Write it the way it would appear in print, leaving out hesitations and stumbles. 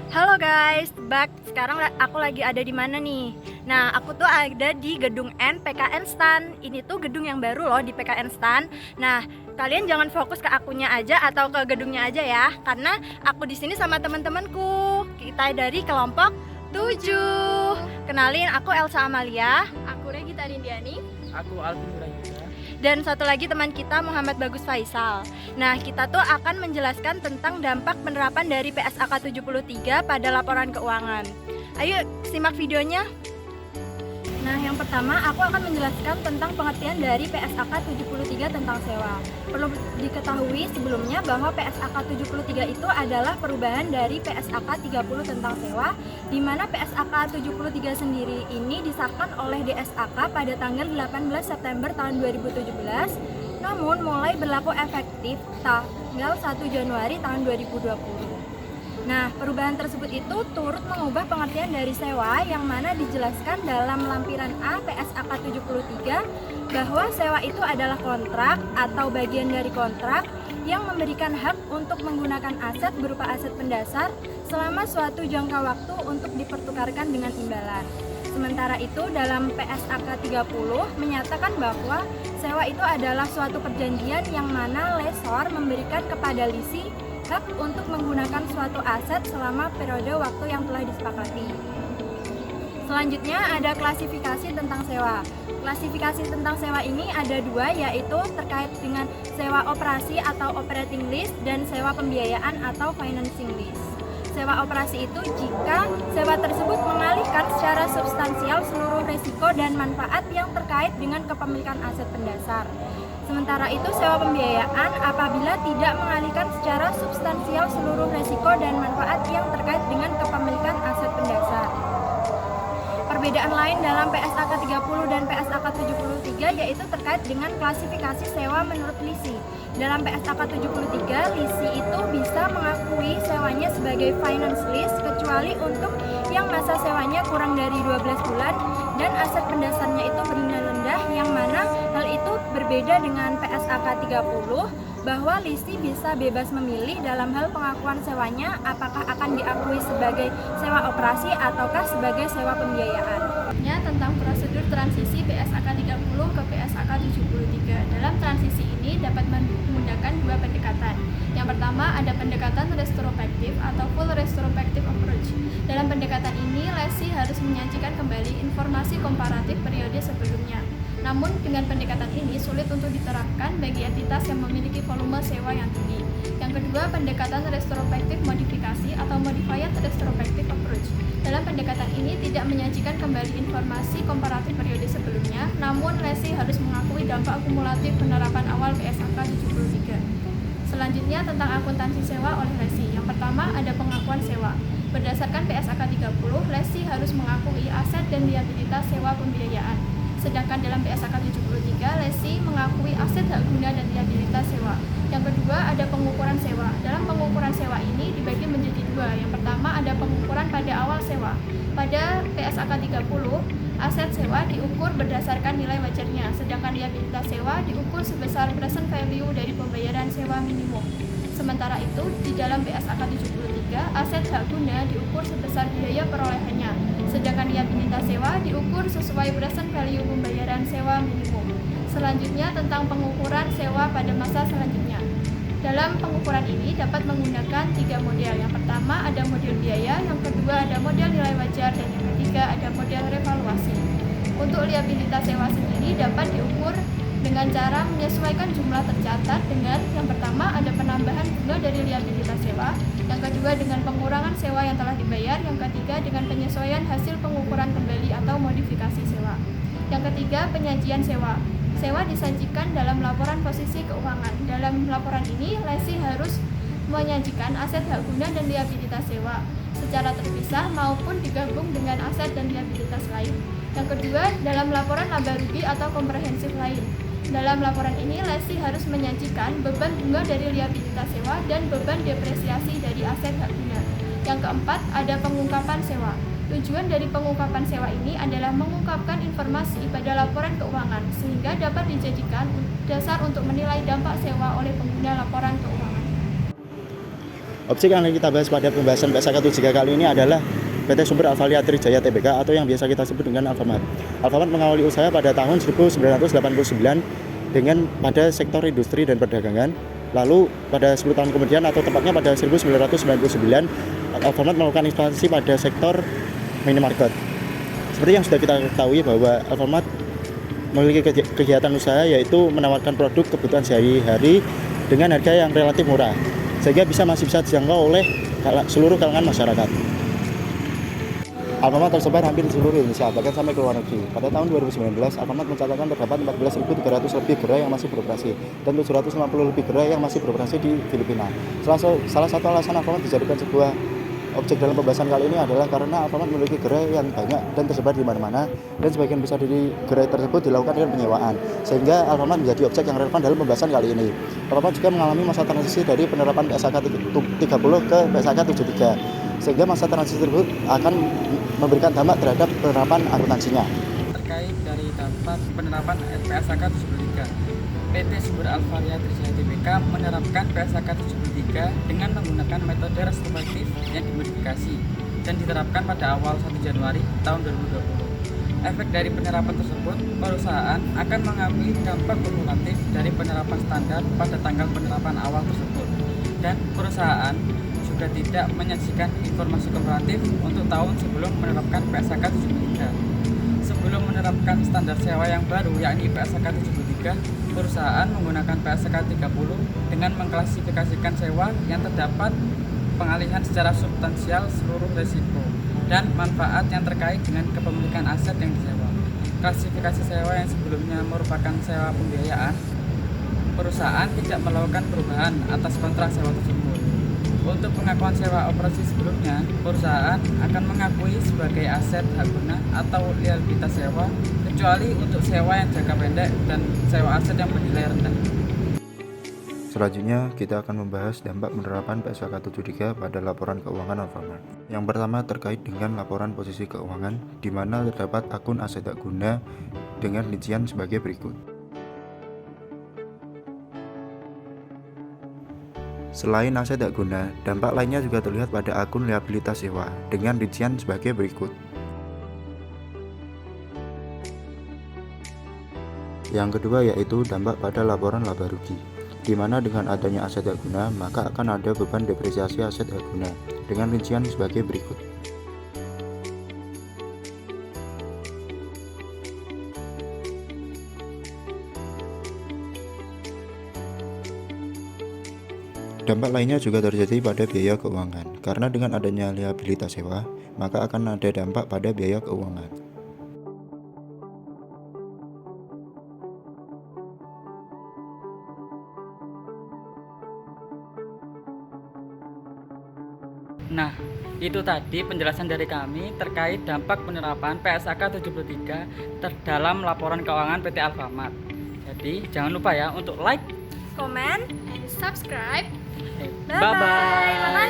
Halo guys, sekarang aku lagi ada di mana nih? Nah, aku tuh ada di gedung N PKN Stan. Ini tuh gedung yang baru loh di PKN Stan. Nah, kalian jangan fokus ke akunya aja atau ke gedungnya aja ya, karena aku di sini sama teman-temanku. Kita dari kelompok 7. Kenalin, aku Elsa Amalia. Aku Regita Rindiani. Aku Alvin Nurayuda. Dan satu lagi teman kita Muhammad Bagus Faisal. Nah, kita tuh akan menjelaskan tentang dampak penerapan dari PSAK 73 pada laporan keuangan. Ayo simak videonya. Nah, yang pertama aku akan menjelaskan tentang pengertian dari PSAK 73 tentang sewa. Perlu diketahui sebelumnya bahwa PSAK 73 itu adalah perubahan dari PSAK 30 tentang sewa, di mana PSAK 73 sendiri ini disahkan oleh DSAK pada tanggal 18 September tahun 2017, namun mulai berlaku efektif tanggal 1 Januari tahun 2020. Nah, perubahan tersebut itu turut mengubah pengertian dari sewa yang mana dijelaskan dalam lampiran A PSAK 73 bahwa sewa itu adalah kontrak atau bagian dari kontrak yang memberikan hak untuk menggunakan aset berupa aset pendasar selama suatu jangka waktu untuk dipertukarkan dengan imbalan. Sementara itu dalam PSAK 30 menyatakan bahwa sewa itu adalah suatu perjanjian yang mana lesor memberikan kepada lisi hak untuk menggunakan suatu aset selama periode waktu yang telah disepakati. Selanjutnya ada klasifikasi tentang sewa. Klasifikasi tentang sewa ini ada dua, yaitu terkait dengan sewa operasi atau operating lease dan sewa pembiayaan atau financing lease. Sewa operasi itu jika sewa tersebut mengalihkan secara substansial seluruh risiko dan manfaat yang terkait dengan kepemilikan aset pendasar. Sementara itu sewa pembiayaan apabila tidak mengalihkan secara substansial seluruh risiko dan manfaat yang terkait dengan kepemilikan aset pendasar. Perbedaan lain dalam PSAK 30 dan PSAK 73 yaitu terkait dengan klasifikasi sewa menurut lisi. Dalam PSAK 73, lisi itu bisa mengakui sewanya sebagai finance lease kecuali untuk yang masa sewanya kurang dari 12 bulan dan aset pendasarnya itu bernilai rendah, yang mana hal itu berbeda dengan PSAK 30 bahwa lisi bisa bebas memilih dalam hal pengakuan sewanya apakah akan diakui sebagai sewa operasi ataukah sebagai sewa pembiayaan. Tentang prosedur transisi PSAK 30 ke PSAK 73. Dalam transisi ini dapat menggunakan dua pendekatan. Yang pertama ada pendekatan retrospektif atau full retrospective approach. Dalam pendekatan ini, lesi harus menyajikan kembali informasi komparatif periode sebelumnya. Namun dengan pendekatan ini sulit untuk diterapkan bagi entitas yang memiliki volume sewa yang tinggi. Yang kedua, pendekatan retrospektif modifikasi atau modified retrospective approach. Dalam pendekatan ini tidak menyajikan kembali informasi komparatif periode sebelumnya, namun lesi harus mengakui dampak kumulatif penerapan awal PSAK 73. Selanjutnya tentang akuntansi sewa oleh lesi. Yang pertama ada pengakuan sewa. Berdasarkan PSAK 30, lesi harus mengakui aset dan liabilitas sewa pembiayaan. Sedangkan dalam PSAK 73, lesi mengakui aset hak guna dan liabilitas sewa. Yang kedua ada pengukuran sewa. Dalam pengukuran sewa ini dibagi menjadi dua. Yang pertama ada pengukuran pada awal sewa. Pada PSAK 30, aset sewa diukur berdasarkan nilai wajarnya, sedangkan liabilitas sewa diukur sebesar present value dari pembayaran sewa minimum. Sementara itu, di dalam PSAK 73, aset hak guna diukur sebesar biaya perolehannya, sedangkan liabilitas sewa diukur sesuai present value pembayaran sewa minimum. Selanjutnya tentang pengukuran sewa pada masa selanjutnya. Dalam pengukuran ini dapat menggunakan tiga model. Yang pertama ada model biaya, yang kedua ada model nilai wajar, dan yang ketiga ada model revaluasi. Untuk liabilitas sewa sendiri dapat diukur dengan cara menyesuaikan jumlah tercatat dengan yang pertama ada penambahan bunga dari liabilitas sewa, yang kedua dengan pengurangan sewa yang telah dibayar, yang ketiga dengan penyesuaian hasil pengukuran kembali atau modifikasi sewa. Yang ketiga penyajian sewa. Sewa disajikan dalam laporan posisi keuangan. Dalam laporan ini, lesi harus menyajikan aset hak guna dan liabilitas sewa secara terpisah maupun digabung dengan aset dan liabilitas lain. Yang kedua, dalam laporan laba rugi atau komprehensif lain. Dalam laporan ini, lesi harus menyajikan beban bunga dari liabilitas sewa dan beban depresiasi dari aset hak guna. Yang keempat, ada pengungkapan sewa. Tujuan dari pengungkapan sewa ini adalah mengungkapkan informasi pada laporan keuangan sehingga dapat dijadikan dasar untuk menilai dampak sewa oleh pengguna laporan keuangan. Objek yang akan kita bahas pada pembahasan PSAK 73 kali ini adalah PT Sumber Alvalia Trijaya Tbk atau yang biasa kita sebut dengan Alfamart. Alfamart mengawali usaha pada tahun 1989 dengan pada sektor industri dan perdagangan. Lalu pada 10 tahun kemudian atau tepatnya pada 1999, Alfamart melakukan ekspansi pada sektor minimarket. Seperti yang sudah kita ketahui bahwa Alfamart memiliki kegiatan usaha yaitu menawarkan produk kebutuhan sehari-hari dengan harga yang relatif murah, sehingga masih bisa dijangkau oleh seluruh kalangan masyarakat. Alfamart tersebar hampir di seluruh Indonesia, bahkan sampai ke luar negeri. Pada tahun 2019, Alfamart mencatatkan terdapat 14.300 lebih gerai yang masih beroperasi dan 750 lebih gerai yang masih beroperasi di Filipina. Salah satu alasan Alfamart dijadikan sebuah objek dalam pembahasan kali ini adalah karena Alfamart memiliki gerai yang banyak dan tersebar di mana-mana, dan sebagian besar dari gerai tersebut dilakukan dengan penyewaan, sehingga Alfamart menjadi objek yang relevan dalam pembahasan kali ini. Alfamart juga mengalami masa transisi dari penerapan PSAK 30 ke PSAK 73. Sehingga masa transisi tersebut akan memberikan dampak terhadap penerapan akuntansinya. Terkait dari dampak penerapan PSAK 73, PT Sumber Alvalia Trijaya Tbk menerapkan PSAK 73 dengan menggunakan metode retrospektif yang dimodifikasi dan diterapkan pada awal 1 Januari tahun 2020. Efek dari penerapan tersebut, perusahaan akan mengalami dampak kumulatif dari penerapan standar pada tanggal penerapan awal tersebut, dan perusahaan juga tidak menyajikan informasi komparatif untuk tahun sebelum menerapkan PSAK 73. Sebelum menerapkan standar sewa yang baru yakni PSAK 73, perusahaan menggunakan PSAK 30 dengan mengklasifikasikan sewa yang terdapat pengalihan secara substansial seluruh risiko dan manfaat yang terkait dengan kepemilikan aset yang disewa. Klasifikasi sewa yang sebelumnya merupakan sewa pembiayaan, perusahaan tidak melakukan perubahan atas kontrak sewa tersebut. Untuk pengakuan sewa operasi sebelumnya, perusahaan akan mengakui sebagai aset hak guna atau liabilitas sewa, kecuali untuk sewa yang jangka pendek dan sewa aset yang bernilai rendah. Selanjutnya, kita akan membahas dampak penerapan PSAK 73 pada laporan keuangan Alfamart. Yang pertama terkait dengan laporan posisi keuangan, di mana terdapat akun aset hak guna dengan rincian sebagai berikut. Selain aset hak guna, dampak lainnya juga terlihat pada akun liabilitas sewa dengan rincian sebagai berikut. Yang kedua yaitu dampak pada laporan laba rugi, di mana dengan adanya aset hak guna maka akan ada beban depresiasi aset hak guna dengan rincian sebagai berikut. Dampak lainnya juga terjadi pada biaya keuangan, karena dengan adanya liabilitas sewa, maka akan ada dampak pada biaya keuangan. Nah, itu tadi penjelasan dari kami terkait dampak penerapan PSAK 73 dalam laporan keuangan PT Alfamart. Jadi, jangan lupa ya untuk like, Komen, And subscribe. bye-bye. Makasih.